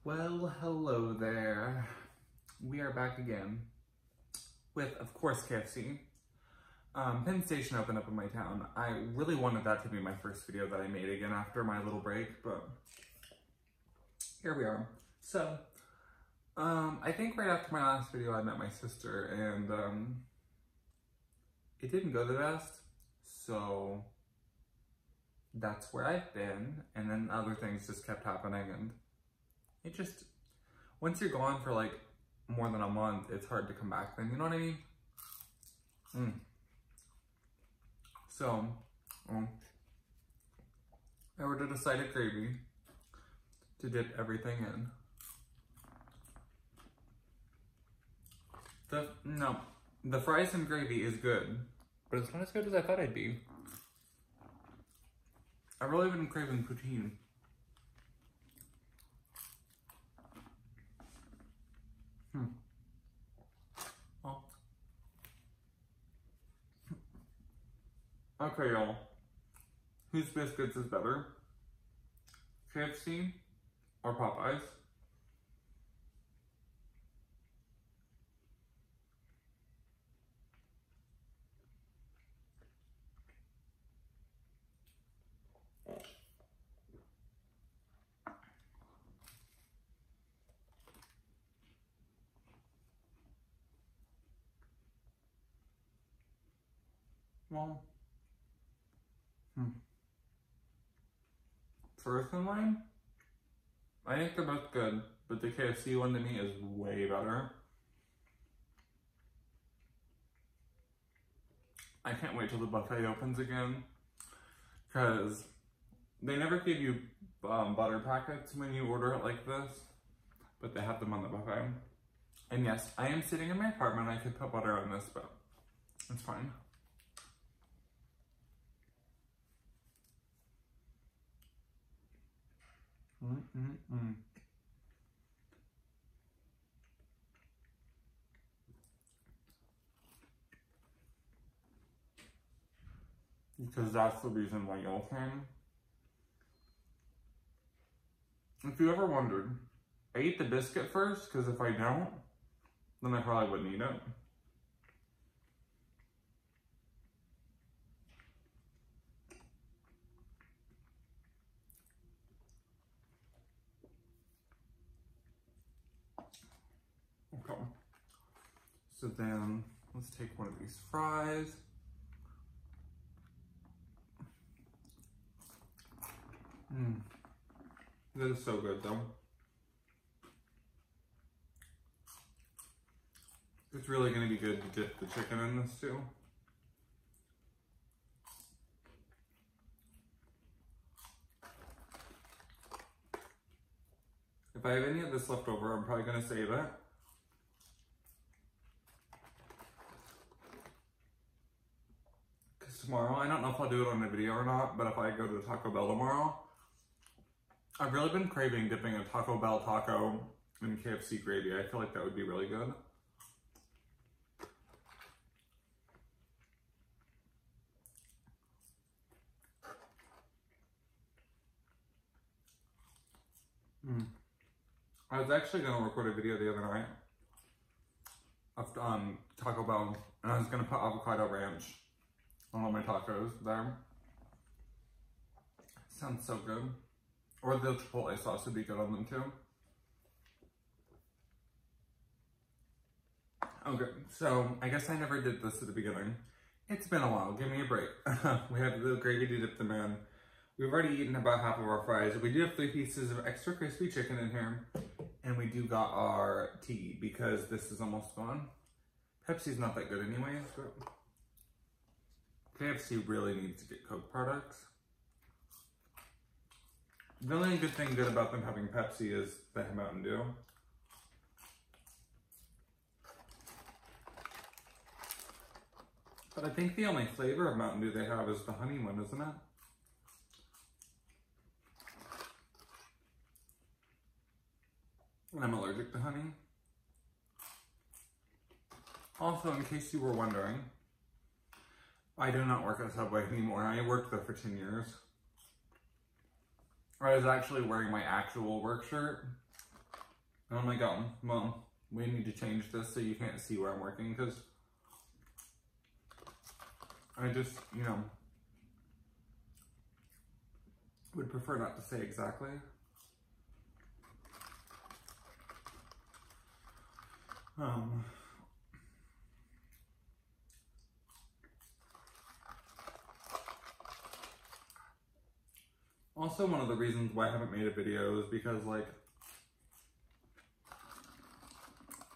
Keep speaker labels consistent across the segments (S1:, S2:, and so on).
S1: Well, hello there. We are back again with, of course, KFC. Penn Station opened up in my town. I really wanted that to be my first video that I made again after my little break, but here we are. So, I think right after my last video I met my sister and it didn't go the best, so that's where I've been, and then other things just kept happening, and it just, once you're gone for like more than a month, it's hard to come back then, you know what I mean? So, I ordered a side of gravy to dip everything in. The fries and gravy is good, but it's not as good as I thought it'd be. I've really been craving poutine. Oh. Okay, y'all. Whose biscuits is better? KFC or Popeyes? Well, first in line, I think they're both good, but the KFC one to me is way better. I can't wait till the buffet opens again, because they never give you butter packets when you order it like this, but they have them on the buffet. And yes, I am sitting in my apartment. I could put butter on this, but it's fine. Because that's the reason why y'all came. If you ever wondered, I eat the biscuit first, because if I don't, then I probably wouldn't eat it. Okay. So then, let's take one of these fries. This is so good though. It's really going to be good to dip the chicken in this too. If I have any of this left over, I'm probably going to save it. Because tomorrow, I don't know if I'll do it on the video or not, but if I go to Taco Bell tomorrow, I've really been craving dipping a Taco Bell taco in KFC gravy. I feel like that would be really good. I was actually going to record a video the other night of Taco Bell, and I was going to put avocado ranch on all my tacos there. Sounds so good. Or the chipotle sauce would be good on them too. Okay, so I guess I never did this at the beginning. It's been a while, give me a break. We have the gravy to dip them in. We've already eaten about half of our fries. We do have 3 pieces of extra crispy chicken in here. And we do got our tea because this is almost gone. Pepsi's not that good anyways, but KFC really needs to get Coke products. The only good thing good about them having Pepsi is they have Mountain Dew. But I think the only flavor of Mountain Dew they have is the honey one, isn't it? And I'm allergic to honey. Also, in case you were wondering, I do not work at Subway anymore. I worked there for 10 years. I was actually wearing my actual work shirt And I'm like, oh, well, we need to change this so you can't see where I'm working, because I just, you know, would prefer not to say exactly. Also, one of the reasons why I haven't made a video is because, like,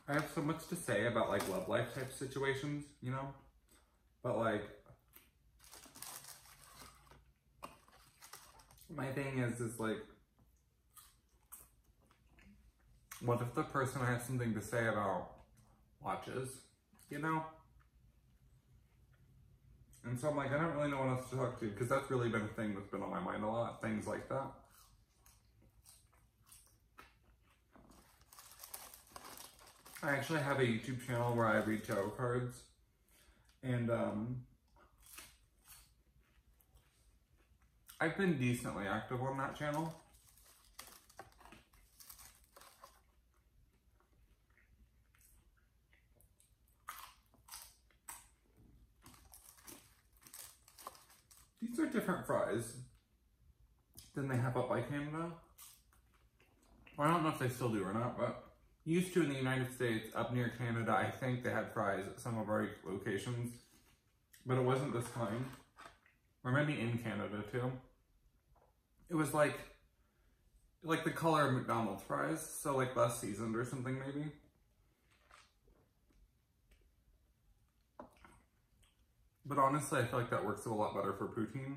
S1: I have so much to say about, like, love life type situations, you know? But, like, my thing is like, what if the person I have something to say about watches, you know? And so I'm like, I don't really know what else to talk to, because that's really been a thing that's been on my mind a lot, things like that. I actually have a YouTube channel where I read tarot cards, and I've been decently active on that channel. These are different fries than they have up by Canada. Well, I don't know if they still do or not, but used to in the United States, up near Canada, I think they had fries at some of our locations, but it wasn't this kind. Or maybe in Canada too. It was like the color of McDonald's fries, so like less seasoned or something maybe. But honestly, I feel like that works a lot better for poutine.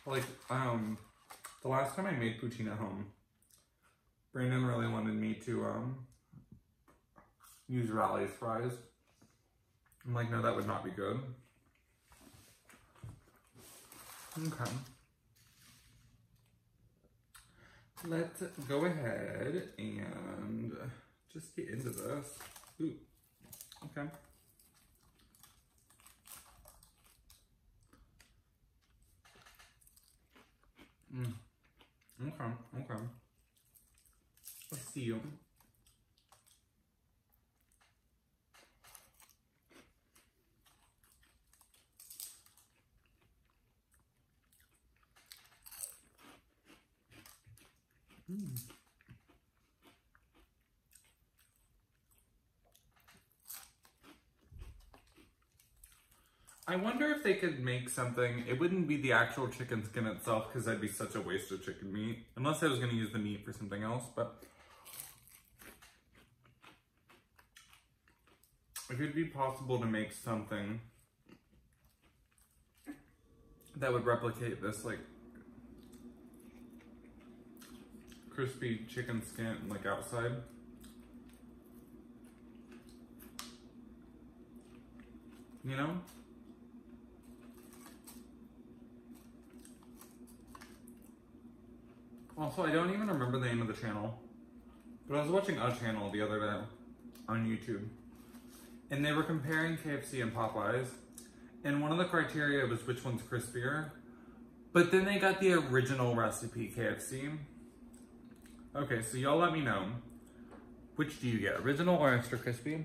S1: Like, the last time I made poutine at home, Brandon really wanted me to, use Rally's fries. I'm like, no, that would not be good. Okay. Let's go ahead and just get into this. Ooh, okay. Okay. Let's see you. I wonder if they could make something, it wouldn't be the actual chicken skin itself, because that'd be such a waste of chicken meat, unless I was going to use the meat for something else, but if it'd be possible to make something that would replicate this, like, crispy chicken skin, like, outside. You know? Also, I don't even remember the name of the channel, but I was watching a channel the other day on YouTube, and they were comparing KFC and Popeyes, and one of the criteria was which one's crispier, but then they got the original recipe KFC. Okay, so y'all let me know, which do you get, original or extra crispy?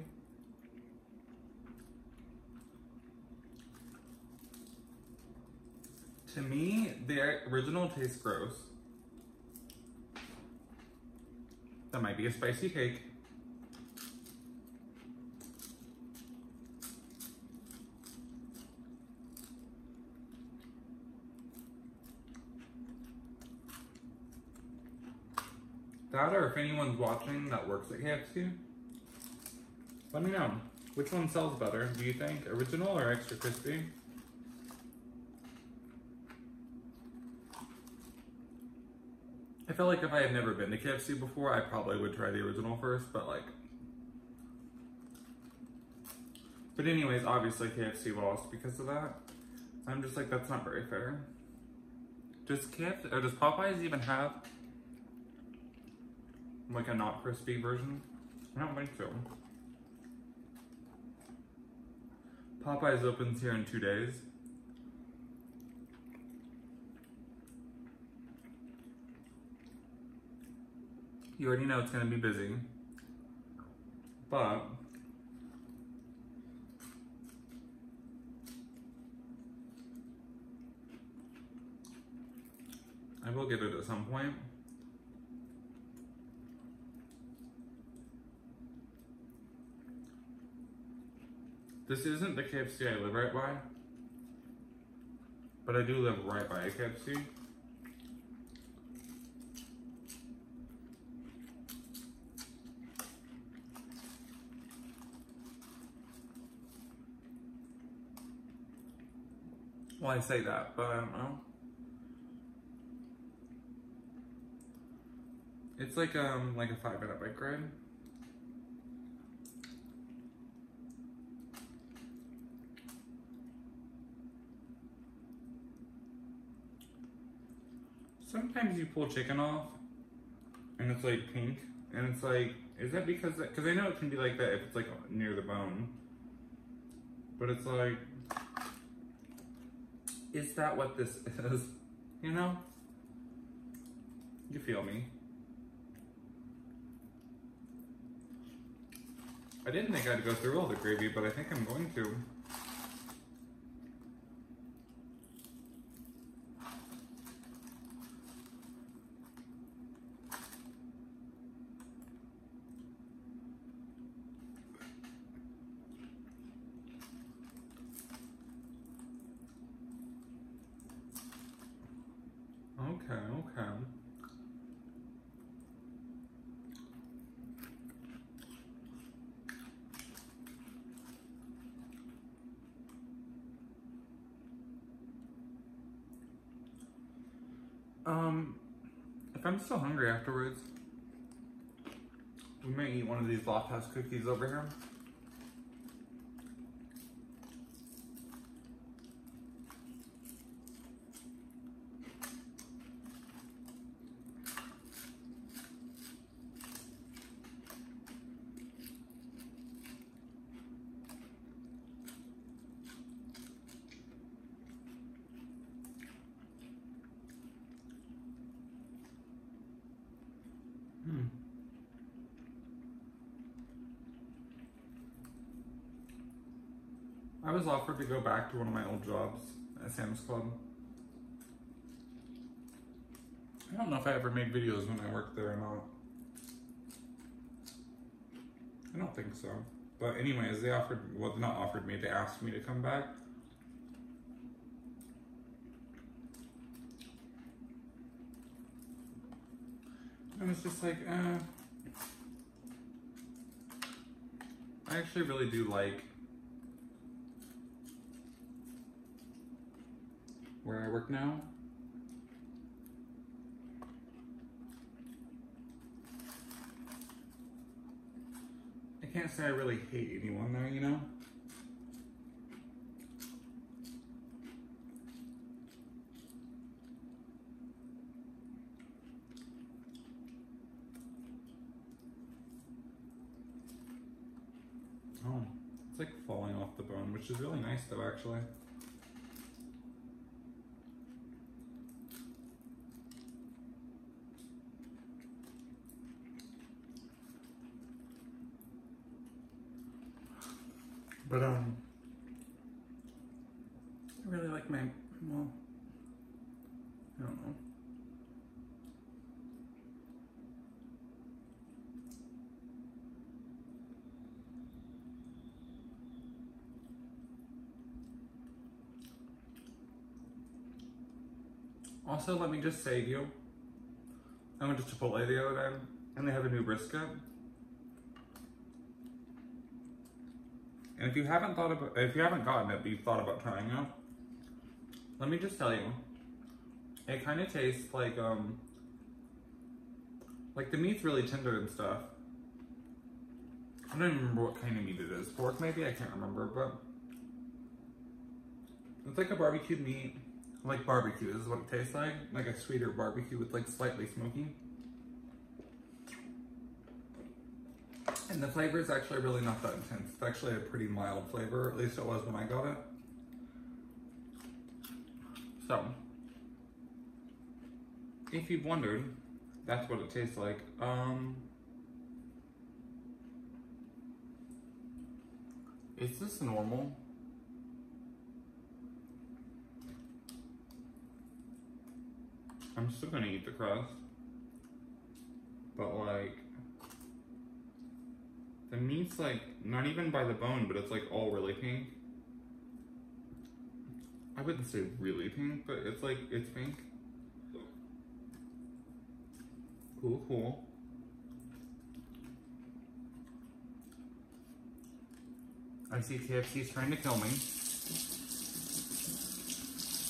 S1: To me, the original tastes gross. That might be a spicy cake. That, or if anyone's watching that works at KFC, let me know. Which one sells better, do you think? Original or extra crispy? I feel like if I had never been to KFC before, I probably would try the original first, but like... But anyways, obviously KFC lost because of that. I'm just like, that's not very fair. Does KFC, or does Popeyes even have like a not crispy version? I don't think so. Popeyes opens here in 2 days. You already know it's gonna be busy, but I will get it at some point. This isn't the KFC I live right by, but I do live right by a KFC. Well, I say that, but I don't know. It's like a 5-minute bike ride. Sometimes you pull chicken off and it's like pink, and it's like, is that because I know it can be like that if it's like near the bone, but it's like, is that what this is? You know? You feel me? I didn't think I'd go through all the gravy, but I think I'm going to. Okay. If I'm still hungry afterwards, we may eat one of these Lofthouse cookies over here. I was offered to go back to one of my old jobs at Sam's Club. I don't know if I ever made videos when I worked there or not. I don't think so. But anyways, they offered, well, not offered me, they asked me to come back. And it's just like, I actually really do like where I work now. I can't say I really hate anyone there, you know? Oh, it's like falling off the bone, which is really nice though, actually. But, I really like my, well, I don't know. Also, let me just say to you, I went to Chipotle the other day, and they have a new brisket. And if you haven't gotten it, but you've thought about trying it, let me just tell you, it kind of tastes like the meat's really tender and stuff. I don't even remember what kind of meat it is. Pork maybe? I can't remember, but it's like a barbecued meat. Like barbecue, this is what it tastes like. Like a sweeter barbecue with like slightly smoky. And the flavor is actually really not that intense. It's actually a pretty mild flavor, at least it was when I got it. So, if you've wondered, That's what it tastes like. Is this normal? I'm still gonna eat the crust. But like, the meat's like, not even by the bone, but it's like all really pink. I wouldn't say really pink, but it's like, it's pink. Cool, cool. I see KFC's trying to kill me. At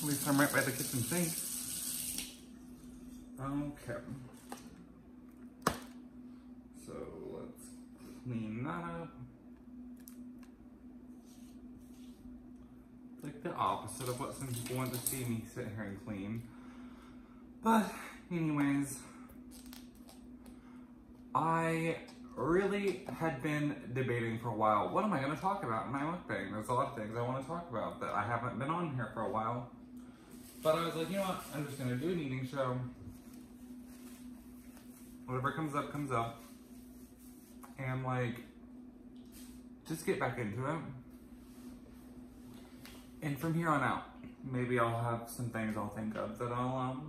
S1: least I'm right by the kitchen sink. Okay. So let's clean that up. Like the opposite of what some people want to see me sit here and clean. But anyways, I really had been debating for a while, what am I going to talk about in my mukbang? There's a lot of things I want to talk about that I haven't been on here for a while. But I was like, you know what, I'm just going to do an eating show. Whatever comes up, comes up. And like, just get back into it. And from here on out, maybe I'll have some things I'll think of that I'll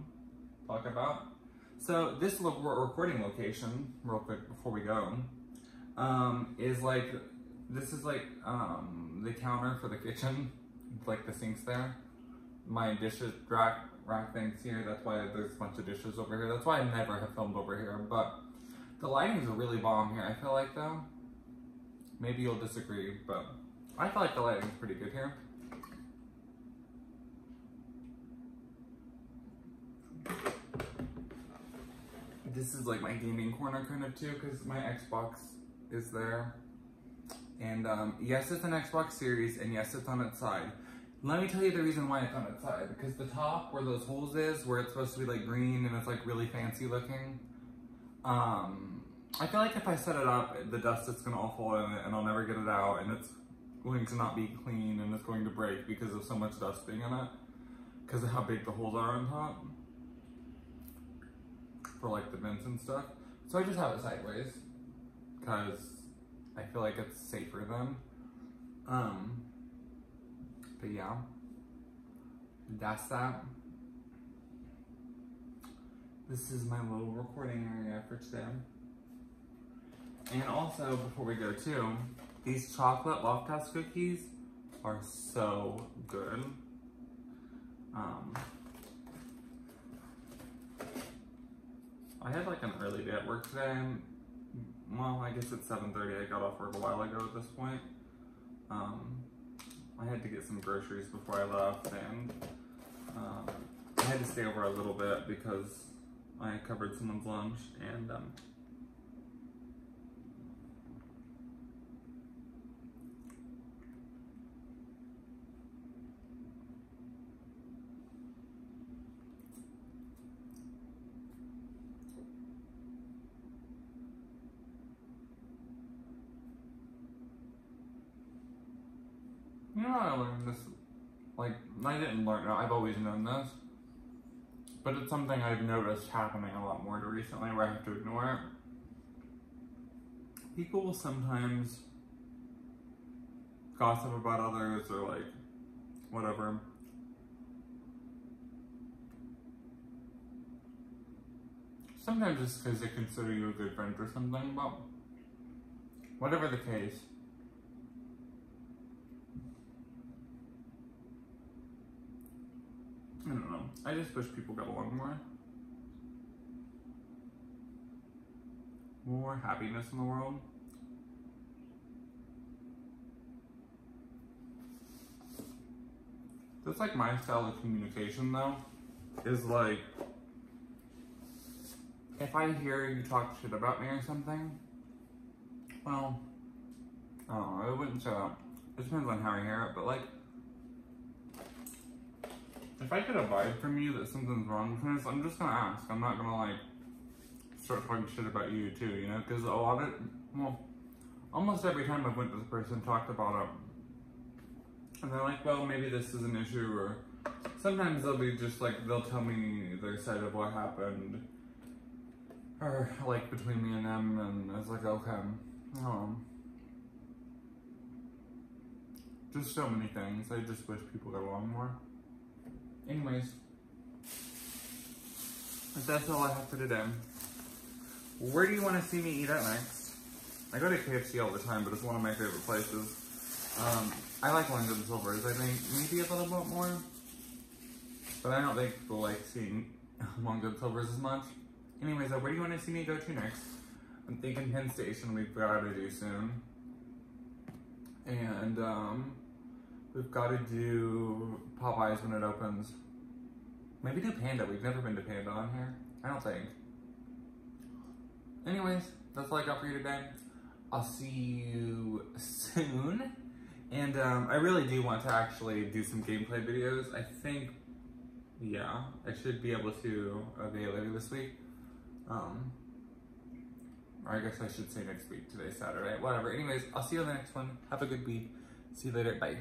S1: talk about. So this recording location, real quick before we go, is like, this is like the counter for the kitchen, like the sinks there. My dishes rack things here, that's why there's a bunch of dishes over here. That's why I never have filmed over here, but the lighting's a really bomb here, I feel like though. Maybe you'll disagree, but I feel like the lighting's pretty good here. This is like my gaming corner kind of too, because my Xbox is there. And yes, it's an Xbox Series, and yes, it's on its side. Let me tell you the reason why it's on its side. Because the top where those holes is, where it's supposed to be like green and it's like really fancy looking, I feel like if I set it up, the dust is going to all fall in it and I'll never get it out, and it's going to not be clean and it's going to break because of so much dust being in it, because of how big the holes are on top for like the vents and stuff. So I just have it sideways because I feel like it's safer then. But yeah, that's that. This is my little recording area for today. And also, before we go too, these chocolate Lofthouse cookies are so good. I had like an early day at work today. Well, I guess it's 7:30. I got off work a while ago at this point. I had to get some groceries before I left, and I had to stay over a little bit because I covered someone's lunch, and you know, I learned this, like, I didn't learn it, I've always known this, but it's something I've noticed happening a lot more recently where I have to ignore it. People will sometimes gossip about others or like, whatever. Sometimes just because they consider you a good friend or something, but whatever the case, I don't know. I just wish people got along more. More happiness in the world. That's like my style of communication though, is like, if I hear you talk shit about me or something, well, I don't know, I wouldn't say that. It depends on how I hear it, but like, if I get a vibe from you that something's wrong with me, I'm just gonna ask. I'm not gonna like start talking shit about you too, you know? Because a lot of, well, almost every time I've went to the person, talked about it, and they're like, well, maybe this is an issue, or sometimes they'll be just like, they'll tell me their side of what happened, or like between me and them, and I was like, okay, just so many things. I just wish people got along more. Anyways, that's all I have for today. Where do you want to see me eat at next? I go to KFC all the time, but it's one of my favorite places. I like Lungs and Silvers, I think maybe a little bit more, but I don't think people like seeing Lungs and Silvers as much. Anyways, where do you want to see me go to next? I'm thinking Penn Station we've got to do soon. And we've got to do Popeyes when it opens. Maybe do Panda. We've never been to Panda on here. I don't think. Anyways, that's all I got for you today. I'll see you soon. And I really do want to actually do some gameplay videos. I think, yeah, I should be able to a day later this week. Or I guess I should say next week. Today's Saturday. Whatever. Anyways, I'll see you on the next one. Have a good week. See you later. Bye.